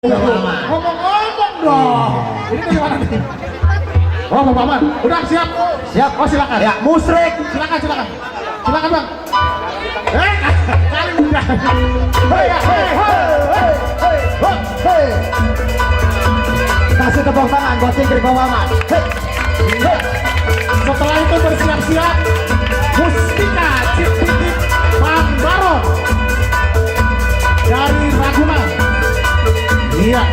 Ngomong-ngomong dong. Ini dari mana nih? Oh, Bang Maman. Udah siap? Siap. Oh, silakan. Ya, musrik. Silakan, silakan. Silakan, Bang. Kali udah. Hei, hei, hei, hei, hei. Kasih tepuk tangan buat Ingrid Bang Maman. Hei. Hei. Setelah itu bersiap-siap Mustika Cipitik Bang Baron dari Ragunan. Iya.